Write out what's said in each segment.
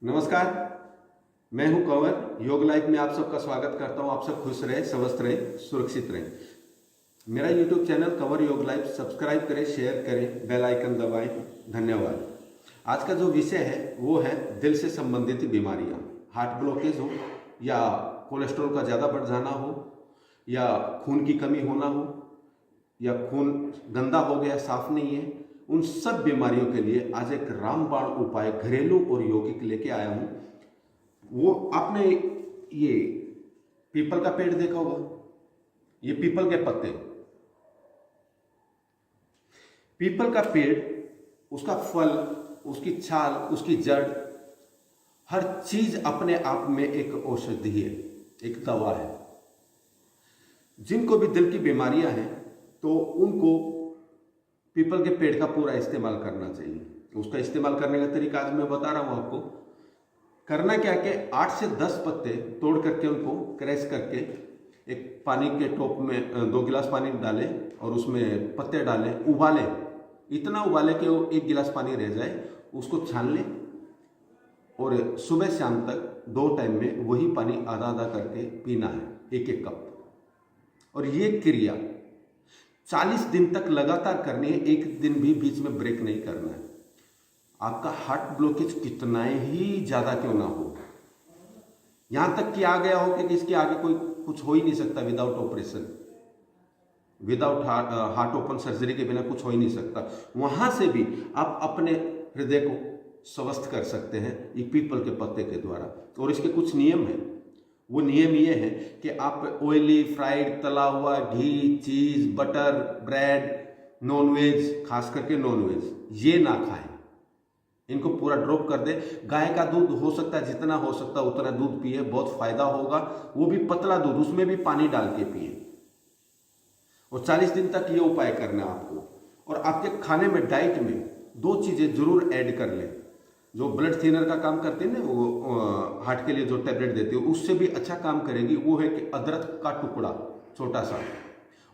नमस्कार। मैं हूं कंवर। योग लाइफ में आप सबका स्वागत करता हूं। आप सब खुश रहे, स्वस्थ रहे, सुरक्षित रहे। मेरा यूट्यूब चैनल कंवर योग लाइफ सब्सक्राइब करें, शेयर करें, बेल आइकन दबाएं। धन्यवाद। आज का जो विषय है वो है दिल से संबंधित बीमारियां। हार्ट ब्लॉकेज हो या कोलेस्ट्रॉल का ज़्यादा बढ़ जाना हो या खून की कमी होना हो या खून गंदा हो गया, साफ नहीं है, उन सब बीमारियों के लिए आज एक रामबाण उपाय घरेलू और यौगिक लेके आया हूं। वो आपने ये पीपल का पेड़ देखा होगा, ये पीपल के पत्ते, पीपल का पेड़, उसका फल, उसकी छाल, उसकी जड़, हर चीज अपने आप में एक औषधि है, एक दवा है। जिनको भी दिल की बीमारियां हैं तो उनको पीपल के पेड़ का पूरा इस्तेमाल करना चाहिए। उसका इस्तेमाल करने का तरीका आज मैं बता रहा हूं आपको। करना क्या कि 8 से 10 पत्ते तोड़ करके उनको क्रैश करके एक पानी के टोप में 2 गिलास पानी डालें और उसमें पत्ते डालें, उबालें, इतना उबालें कि वो 1 गिलास पानी रह जाए, उसको छान लें और सुबह शाम तक 2 टाइम में वही पानी आधा आधा करके पीना है, 1-1 कप। और ये क्रिया 40 दिन तक लगातार करनी है, एक दिन भी बीच में ब्रेक नहीं करना है। आपका हार्ट ब्लॉकेज कितना ही ज्यादा क्यों ना हो, यहां तक कि आ गया हो कि इसके आगे कोई कुछ हो ही नहीं सकता without operation, without heart open surgery के बिना कुछ हो ही नहीं सकता, वहां से भी आप अपने हृदय को स्वस्थ कर सकते हैं ये पीपल के पत्ते के द्वारा। और इसके कुछ नियम हैं। वो नियम ये है कि आप ऑयली, फ्राइड, तला हुआ घी, चीज, बटर, ब्रेड, नॉनवेज, खास करके नॉनवेज, ये ना खाएं। इनको पूरा ड्रॉप कर दे। गाय का दूध हो सकता है, जितना हो सकता है उतना दूध पिए, बहुत फायदा होगा। वो भी पतला दूध, उसमें भी पानी डाल के पिए। और 40 दिन तक ये उपाय करना है आपको। और आपके खाने में, डाइट में 2 चीजें जरूर ऐड कर लें। जो ब्लड थिनर का काम करते हैं ना, वो हार्ट के लिए जो टैबलेट देते हो, उससे भी अच्छा काम करेगी। वो है कि अदरक का टुकड़ा छोटा सा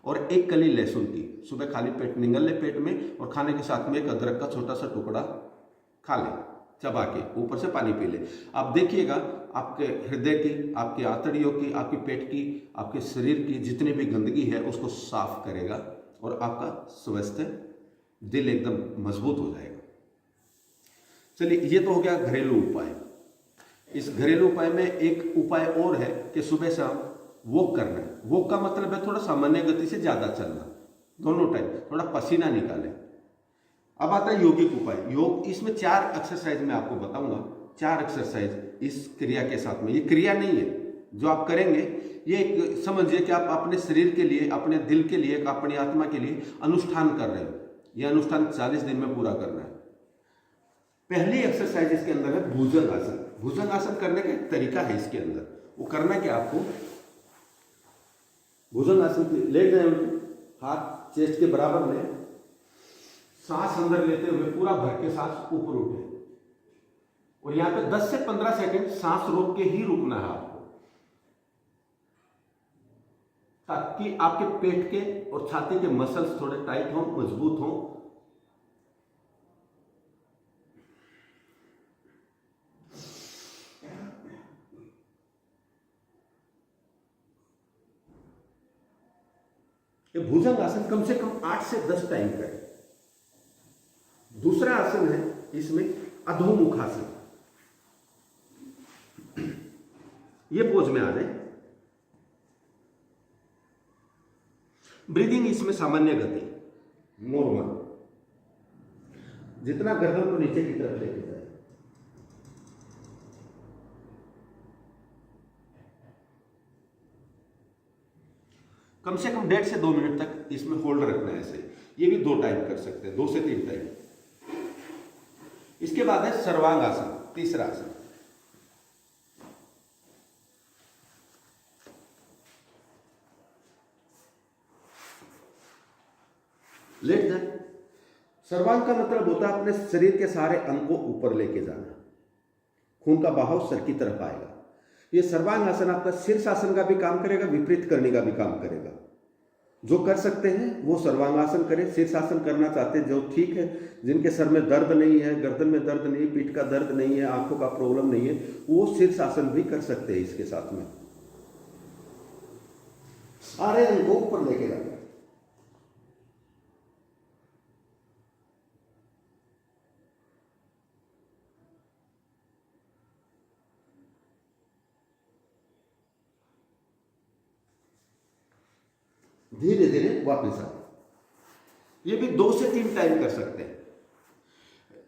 और 1 कली लहसुन की, सुबह खाली पेट निगल ले पेट में, और खाने के साथ में एक अदरक का छोटा सा टुकड़ा खा ले, चबा के, ऊपर से पानी पी ले। आप देखिएगा आपके हृदय की, आपकी आंतड़ियों की, आपके पेट की, आपके शरीर की जितनी भी गंदगी है उसको साफ करेगा और आपका स्वस्थ दिल एकदम मजबूत हो जाएगा। चलिए, ये तो हो गया घरेलू उपाय। इस घरेलू उपाय में एक उपाय और है कि सुबह शाम वॉक करना है। वॉक का मतलब है थोड़ा सामान्य गति से ज्यादा चलना, दोनों टाइम थोड़ा पसीना निकालें। अब आता है यौगिक उपाय। योग, इसमें 4 एक्सरसाइज मैं आपको बताऊंगा, 4 एक्सरसाइज इस क्रिया के साथ में। ये क्रिया नहीं है जो आप करेंगे, ये समझिए कि आप अपने शरीर के लिए, अपने दिल के लिए, अपनी आत्मा के लिए अनुष्ठान कर रहे हो। यह अनुष्ठान 40 दिन में पूरा करना है। पहली एक्सरसाइज इसके अंदर है भुजंग आसन। भुजंग आसन करने का एक तरीका है इसके अंदर। वो करना क्या आपको, भुजंग आसन लेट जाए, हाथ चेस्ट के बराबर लें, सांस अंदर लेते हुए पूरा भर के सांस ऊपर उठे और यहां पे 10 से 15 सेकंड सांस रोक के ही रुकना है आपको, ताकि आपके पेट के और छाती के मसल्स थोड़े टाइट हों, मजबूत हों। ये भुजंग आसन कम से कम 8 से 10 टाइम करें। दूसरा आसन है इसमें अधोमुख आसन। ये पोज में आ जाए। ब्रीदिंग इसमें सामान्य गति, नॉर्मल, जितना गर्दन को नीचे की तरफ लेके जाए। कम से कम 1.5 से 2 मिनट तक इसमें होल्ड रखना है ऐसे। ये भी 2 टाइम कर सकते हैं, 2 से 3 टाइम। इसके बाद है सर्वांग आसन, तीसरा आसन। लेट जाए। सर्वांग का मतलब होता है अपने शरीर के सारे अंग को ऊपर लेके जाना, खून का बहाव सर की तरफ आएगा। ये सर्वांग आसन आपका शीर्षासन का भी काम करेगा, विपरीत करने का भी काम करेगा। जो कर सकते हैं वो सर्वांगासन करें, शीर्षासन करना चाहते हैं जो ठीक है, जिनके सर में दर्द नहीं है, गर्दन में दर्द नहीं, पीठ का दर्द नहीं है, आंखों का प्रॉब्लम नहीं है, वो शीर्षासन भी कर सकते हैं इसके साथ में। आ रहे हैं, इनको ऊपर लेके जाते हैं। धीरे धीरे वापस आते। ये भी 2 से 3 टाइम कर सकते हैं।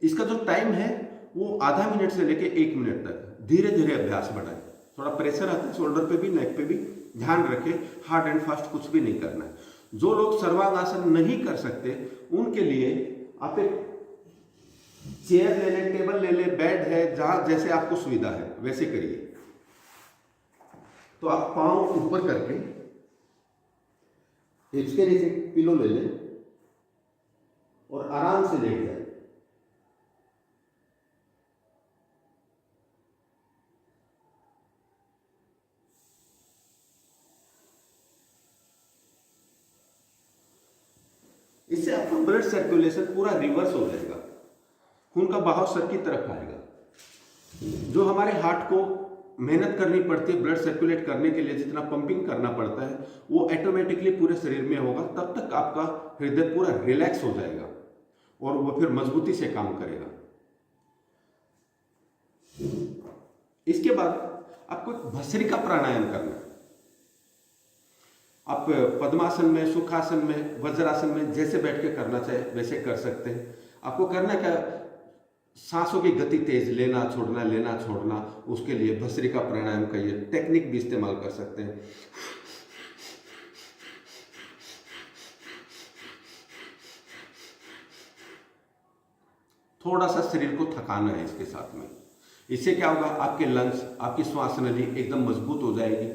इसका जो टाइम है वो आधा मिनट से लेके 1 मिनट तक धीरे धीरे अभ्यास बढ़ाएं। थोड़ा प्रेशर आता है शोल्डर पे भी, नेक पे भी, ध्यान रखें, हार्ड एंड फास्ट कुछ भी नहीं करना है। जो लोग सर्वांगासन नहीं कर सकते उनके लिए आप एक चेयर ले लें, टेबल ले लें, बेड है, जहां जैसे आपको सुविधा है वैसे करिए। तो आप पांव ऊपर करके इसके नीचे पिलो ले लें और आराम से लेट जाए। इससे आपका ब्लड सर्कुलेशन पूरा रिवर्स हो जाएगा, खून का बहाव सर की तरफ आएगा। जो हमारे हार्ट को मेहनत करनी पड़ती है ब्लड सर्कुलेट करने के लिए, जितना पंपिंग करना पड़ता है, वो ऑटोमेटिकली पूरे शरीर में होगा। तब तक आपका हृदय पूरा रिलैक्स हो जाएगा और वो फिर मजबूती से काम करेगा। इसके बाद आपको भस्त्रिका प्राणायाम करना है। आप पद्मासन में, सुखासन में, वज्रासन में जैसे बैठ के करना चाहे वैसे कर सकते हैं। आपको करना क्या, सांसों की गति तेज, लेना छोड़ना, लेना छोड़ना, उसके लिए भस्त्रिका प्राणायाम का ये टेक्निक भी इस्तेमाल कर सकते हैं। थोड़ा सा शरीर को थकाना है इसके साथ में। इससे क्या होगा, आपके लंग्स, आपकी श्वास नली एकदम मजबूत हो जाएगी।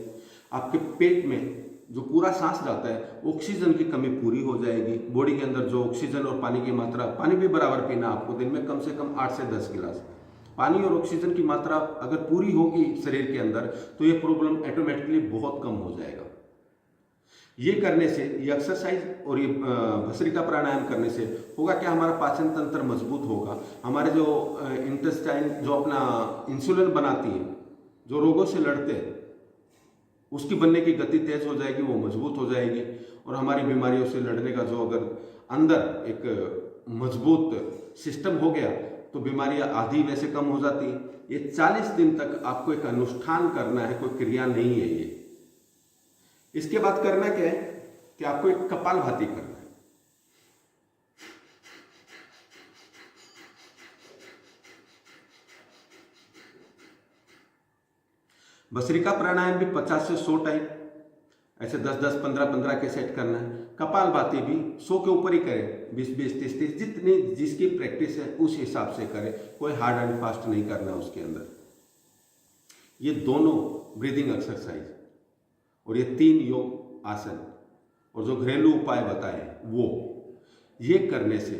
आपके पेट में जो पूरा सांस जाता है, ऑक्सीजन की कमी पूरी हो जाएगी। बॉडी के अंदर जो ऑक्सीजन और पानी की मात्रा, पानी भी बराबर पीना आपको, दिन में कम से कम 8 से 10 गिलास पानी और ऑक्सीजन की मात्रा अगर पूरी होगी शरीर के अंदर, तो ये प्रॉब्लम ऑटोमेटिकली बहुत कम हो जाएगा। ये करने से, ये एक्सरसाइज और ये भस्त्रिका प्राणायाम करने से होगा क्या, हमारा पाचन तंत्र मजबूत होगा। हमारे जो इंटेस्टाइन, जो अपना इंसुलिन बनाती है, जो रोगों से लड़ते हैं, उसकी बनने की गति तेज हो जाएगी, वो मजबूत हो जाएगी। और हमारी बीमारियों से लड़ने का जो अगर अंदर एक मजबूत सिस्टम हो गया, तो बीमारियां आधी वैसे कम हो जाती है। ये 40 दिन तक आपको एक अनुष्ठान करना है, कोई क्रिया नहीं है ये। इसके बाद करना क्या है कि आपको एक कपालभाति करना है। भस्त्रिका प्राणायाम भी 50 से 100 टाइम, ऐसे 10-10, 15-15 के सेट करना है। कपालभाति भी 100 के ऊपर ही करें, 20-20, 30-30, जितनी जिसकी प्रैक्टिस है उस हिसाब से करें। कोई हार्ड एंड फास्ट नहीं करना उसके अंदर। ये दोनों ब्रीदिंग एक्सरसाइज और ये 3 योग आसन और जो घरेलू उपाय बताए वो, ये करने से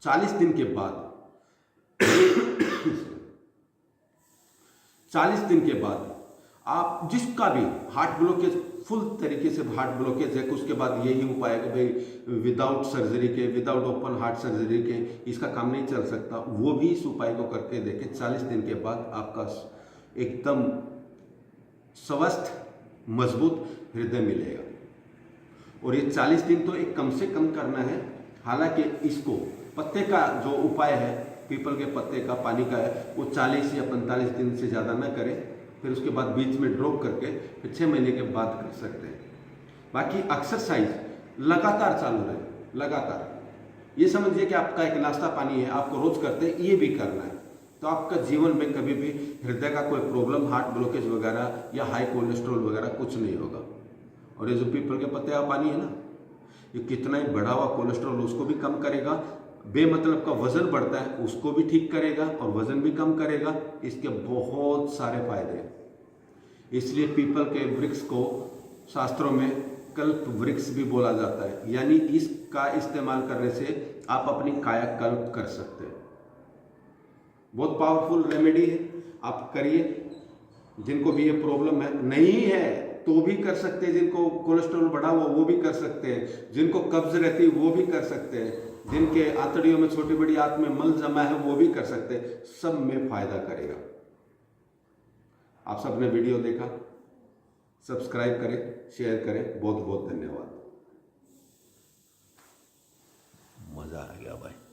40 दिन के बाद 40 दिन के बाद आप जिसका भी हार्ट ब्लॉकेज, फुल तरीके से हार्ट ब्लॉकेज है, उसके बाद यही उपाय है कि भाई विदाउट सर्जरी के, विदाउट ओपन हार्ट सर्जरी के इसका काम नहीं चल सकता, वो भी इस उपाय को करके देखें। 40 दिन के बाद आपका एकदम स्वस्थ मजबूत हृदय मिलेगा। और ये 40 दिन तो एक कम से कम करना है। हालांकि इसको पत्ते का जो उपाय है, पीपल के पत्ते का, पानी का है, वो 40 या 45 दिन से ज़्यादा ना करें। फिर उसके बाद बीच में ड्रॉप करके फिर 6 महीने के बाद कर सकते हैं। बाकी एक्सरसाइज लगातार चालू रहे, लगातार। ये समझिए कि आपका एक नाश्ता पानी है, आपको रोज करते हैं, ये भी करना है, तो आपका जीवन में कभी भी हृदय का कोई प्रॉब्लम, हार्ट ब्लॉकेज वगैरह या हाई कोलेस्ट्रॉल वगैरह कुछ नहीं होगा। और ये जो पीपल के पत्ते का पानी है ना, ये कितना ही बढ़ा हुआ कोलेस्ट्रॉल उसको भी कम करेगा, बेमतलब का वजन बढ़ता है उसको भी ठीक करेगा और वजन भी कम करेगा। इसके बहुत सारे फायदे हैं। इसलिए पीपल के वृक्ष को शास्त्रों में कल्प वृक्ष भी बोला जाता है। यानी इसका इस्तेमाल करने से आप अपनी कायाकल्प कर सकते हैं। बहुत पावरफुल रेमेडी है, आप करिए। जिनको भी ये प्रॉब्लम है, नहीं है तो भी कर सकते हैं, जिनको कोलेस्ट्रॉल बढ़ा हुआ वो भी कर सकते हैं, जिनको कब्ज रहती है वो भी कर सकते हैं, जिनके आंतड़ियों में छोटी बड़ी आंत में मल जमा है वो भी कर सकते हैं। सब में फायदा करेगा। आप सबने वीडियो देखा, सब्सक्राइब करें, शेयर करें। बहुत बहुत धन्यवाद।